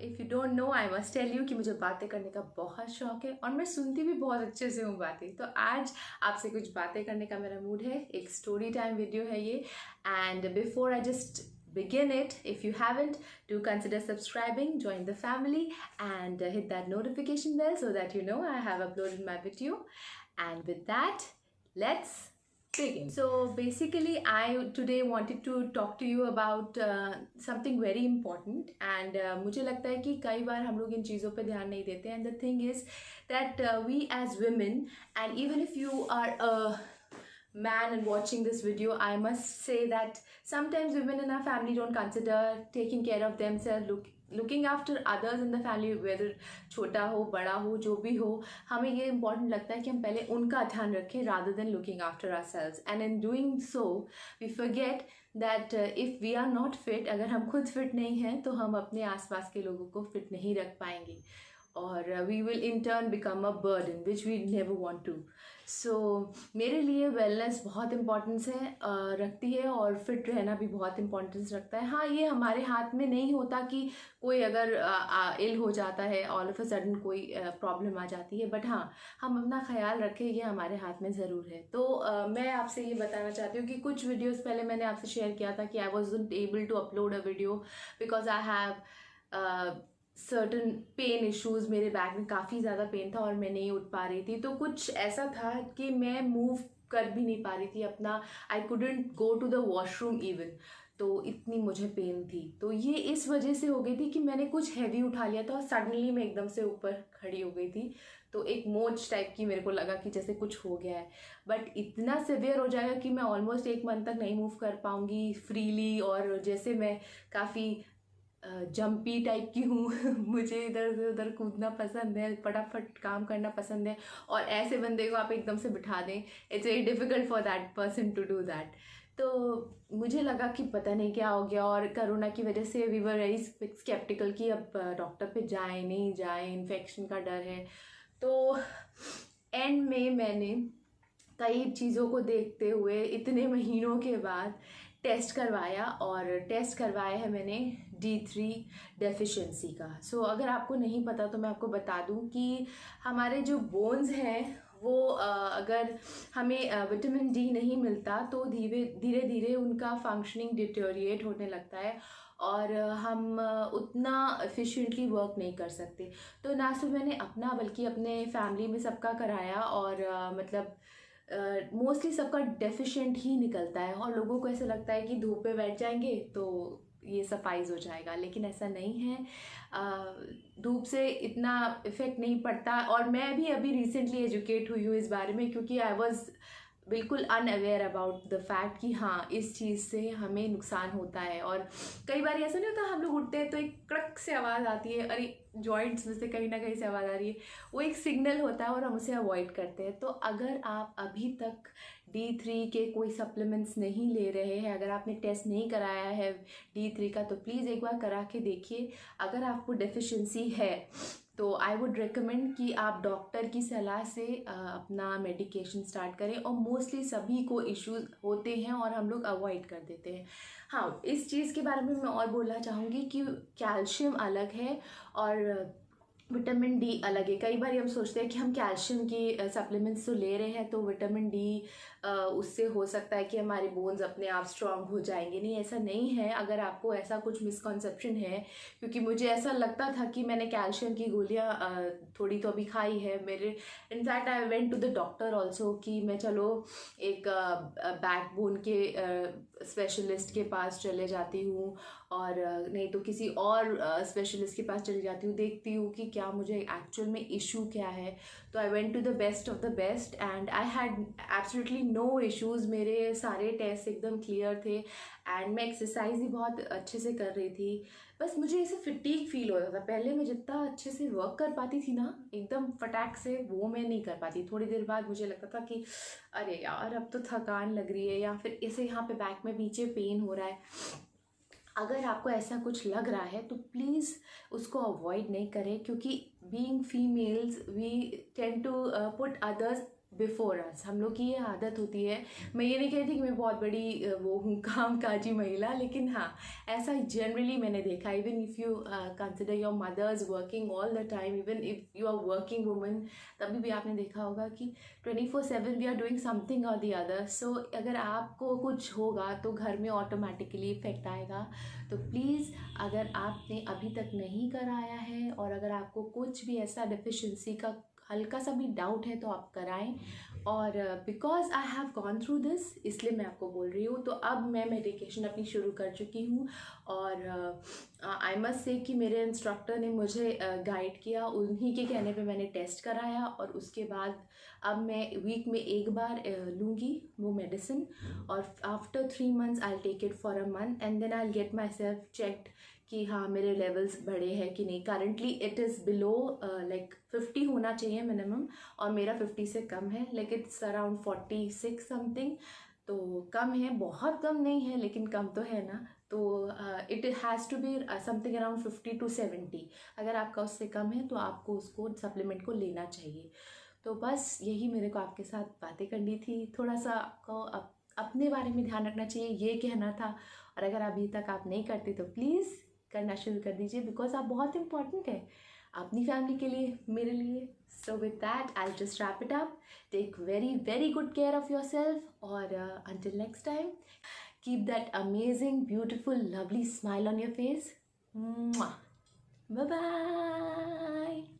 If you don't know I must tell you कि मुझे बातें करने का बहुत शौक है और मैं सुनती भी बहुत अच्छे से हूँ बातें। तो आज आपसे कुछ बातें करने का मेरा मूड है। एक स्टोरी टाइम वीडियो है ये। And before I just begin it, if you haven't, do consider subscribing, join the family, and hit that notification bell so that you know I have uploaded my video. And with that, let's begin. So basically I today wanted to talk to you about something very important, and मुझे लगता है कि कई बार हम लोग इन चीज़ों पे ध्यान नहीं देते। and the thing is that we as women, and even if you are a man and watching this video, I must say that sometimes women in our family don't consider taking care of themselves, looking after others in the family, whether छोटा हो बड़ा हो जो भी हो, हमें ये important लगता है कि हम पहले उनका ध्यान रखें rather than looking after ourselves. And in doing so we forget that if we are not fit, अगर हम खुद fit नहीं हैं तो हम अपने आसपास के लोगों को fit नहीं रख पाएंगे और we will in turn become a burden which we never want to. So मेरे लिए वेलनेस बहुत इम्पोर्टेंस है रखती है और फिट रहना भी बहुत इम्पोर्टेंस रखता है। हाँ, ये हमारे हाथ में नहीं होता कि कोई अगर इल हो जाता है, ऑल ऑफ अ सडन कोई प्रॉब्लम आ जाती है, बट हाँ, हम अपना ख्याल रखें, ये हमारे हाथ में ज़रूर है। तो मैं आपसे ये बताना चाहती हूँ कि कुछ वीडियोज़ पहले मैंने आपसे शेयर किया था कि I wasn't able to upload a video because I have certain pain issues. मेरे बैक में काफ़ी ज़्यादा पेन था और मैं नहीं उठ पा रही थी। तो कुछ ऐसा था कि मैं मूव कर भी नहीं पा रही थी अपना, I couldn't go to the washroom even, तो इतनी मुझे पेन थी। तो ये इस वजह से हो गई थी कि मैंने कुछ हैवी उठा लिया था और सडनली मैं एकदम से ऊपर खड़ी हो गई थी। तो एक मोच टाइप की मेरे को लगा कि जैसे कुछ हो गया है, बट इतना सिवियर हो जाएगा कि मैं ऑलमोस्ट 1 मंथ तक नहीं मूव कर पाऊँगी फ्रीली। और जैसे मैं काफ़ी जंपी टाइप की हूँ मुझे इधर से उधर कूदना पसंद है, फटाफट काम करना पसंद है, और ऐसे बंदे को आप एकदम से बिठा दें, it's very difficult for that person to do that. तो मुझे लगा कि पता नहीं क्या हो गया, और कोरोना की वजह से वी वर वेरी स्केप्टिकल कि अब डॉक्टर पे जाएं नहीं जाएं, इन्फेक्शन का डर है। तो एंड में मैंने कई चीज़ों को देखते हुए इतने महीनों के बाद टेस्ट करवाया, और टेस्ट करवाया है मैंने D3 डेफिशिएंसी का। सो अगर आपको नहीं पता तो मैं आपको बता दूं कि हमारे जो बोन्स हैं वो अगर हमें विटामिन डी नहीं मिलता तो धीरे धीरे उनका फंक्शनिंग डिटेरिएट होने लगता है और हम उतना एफिशिएंटली वर्क नहीं कर सकते। तो ना सिर्फ मैंने अपना बल्कि अपने फैमिली में सबका कराया, और मतलब मोस्टली सबका डेफिशिएंट ही निकलता है, और लोगों को ऐसा लगता है कि धूप पे बैठ जाएंगे तो ये सफाइज हो जाएगा, लेकिन ऐसा नहीं है। धूप से इतना इफ़ेक्ट नहीं पड़ता, और मैं भी अभी रिसेंटली एजुकेट हुई हूँ इस बारे में, क्योंकि आई वॉज बिल्कुल अनअवेयर अबाउट द फैक्ट कि हाँ, इस चीज़ से हमें नुकसान होता है। और कई बार ऐसा नहीं होता, हम लोग उठते हैं तो एक कड़क से आवाज़ आती है, अरे जॉइंट्स में से कहीं ना कहीं से आवाज़ आ रही है, वो एक सिग्नल होता है और हम उसे अवॉइड करते हैं। तो अगर आप अभी तक D3 के कोई सप्लीमेंट्स नहीं ले रहे हैं, अगर आपने टेस्ट नहीं कराया है D3 का, तो प्लीज़ एक बार करा के देखिए। अगर आपको डेफिशिएंसी है तो आई वुड रिकमेंड कि आप डॉक्टर की सलाह से अपना मेडिकेशन स्टार्ट करें, और मोस्टली सभी को इश्यूज होते हैं और हम लोग अवॉइड कर देते हैं। हाँ, इस चीज़ के बारे में मैं और बोलना चाहूँगी कि कैल्शियम अलग है और विटामिन डी अलग है। कई बार हम सोचते हैं कि हम कैल्शियम की सप्लीमेंट्स तो ले रहे हैं तो विटामिन डी उससे हो सकता है कि हमारे बोन्स अपने आप स्ट्रांग हो जाएंगे। नहीं, ऐसा नहीं है। अगर आपको ऐसा कुछ मिसकॉन्सेप्शन है, क्योंकि मुझे ऐसा लगता था कि मैंने कैल्शियम की गोलियां थोड़ी तो अभी खाई है मेरे, in fact I went to the doctor also कि मैं चलो एक बैकबोन के स्पेशलिस्ट के पास चले जाती हूँ, और नहीं तो किसी और स्पेशलिस्ट के पास चली जाती हूँ, देखती हूँ कि क्या मुझे एक्चुअल में इशू क्या है। तो I went to the best of the best and I had absolutely no issues. मेरे सारे टेस्ट एकदम क्लियर थे, एंड मैं एक्सरसाइज भी बहुत अच्छे से कर रही थी। बस मुझे ऐसे फिटीक फील होता था। पहले मैं जितना अच्छे से वर्क कर पाती थी ना एकदम फटाक से, वो मैं नहीं कर पाती। थोड़ी देर बाद मुझे लगता था कि अरे यार अब तो थकान लग रही है, या फिर ऐसे यहाँ पे बैक में पीछे पेन हो रहा है। अगर आपको ऐसा कुछ लग रहा है तो प्लीज़ उसको अवॉइड नहीं करें, क्योंकि being females we tend to put others before us, हम लोग की ये आदत होती है। मैं ये नहीं कहती कि मैं बहुत बड़ी वो हूँ कामकाजी महिला, लेकिन हाँ ऐसा जनरली मैंने देखा। Even if you consider your mothers working all the time, even if you are working woman, तभी भी आपने देखा होगा कि 24/7 वी आर डूइंग समथिंग और दी अदर। सो अगर आपको कुछ होगा तो घर में ऑटोमेटिकली इफेक्ट आएगा। तो प्लीज़ अगर आपने अभी तक नहीं कराया है और अगर आपको कुछ भी ऐसा डिफिशिएंसी का हल्का सा भी डाउट है तो आप कराएं। और because I have gone through this, इसलिए मैं आपको बोल रही हूँ। तो अब मैं मेडिकेशन अपनी शुरू कर चुकी हूँ और आई मस्ट से कि मेरे इंस्ट्रक्टर ने मुझे गाइड किया, उन्हीं के कहने पे मैंने टेस्ट कराया और उसके बाद अब मैं वीक में एक बार लूँगी वो मेडिसिन। और after 3 months I take it for a month and then I get myself checked कि हाँ मेरे लेवल्स बढ़े हैं कि नहीं। Currently it is below like 50 होना चाहिए मिनिमम, और मेरा 50 से कम है, लाइक इट्स अराउंड 46 समथिंग। तो कम है, बहुत कम नहीं है लेकिन कम तो है ना। तो it has to be something around 50 to 70। अगर आपका उससे कम है तो आपको उसको सप्लीमेंट को लेना चाहिए। तो बस यही मेरे को आपके साथ बातें करनी थी। थोड़ा सा आपको अपने बारे में ध्यान रखना चाहिए, ये कहना था। और अगर अभी तक आप नहीं करते तो प्लीज़ करना शुरू कर दीजिए, बिकॉज आप बहुत इंपॉर्टेंट है अपनी फैमिली के लिए, मेरे लिए। So with that I just wrap it up. Take very very good care of yourself, और until next time keep that amazing beautiful lovely smile on your face. Bye bye.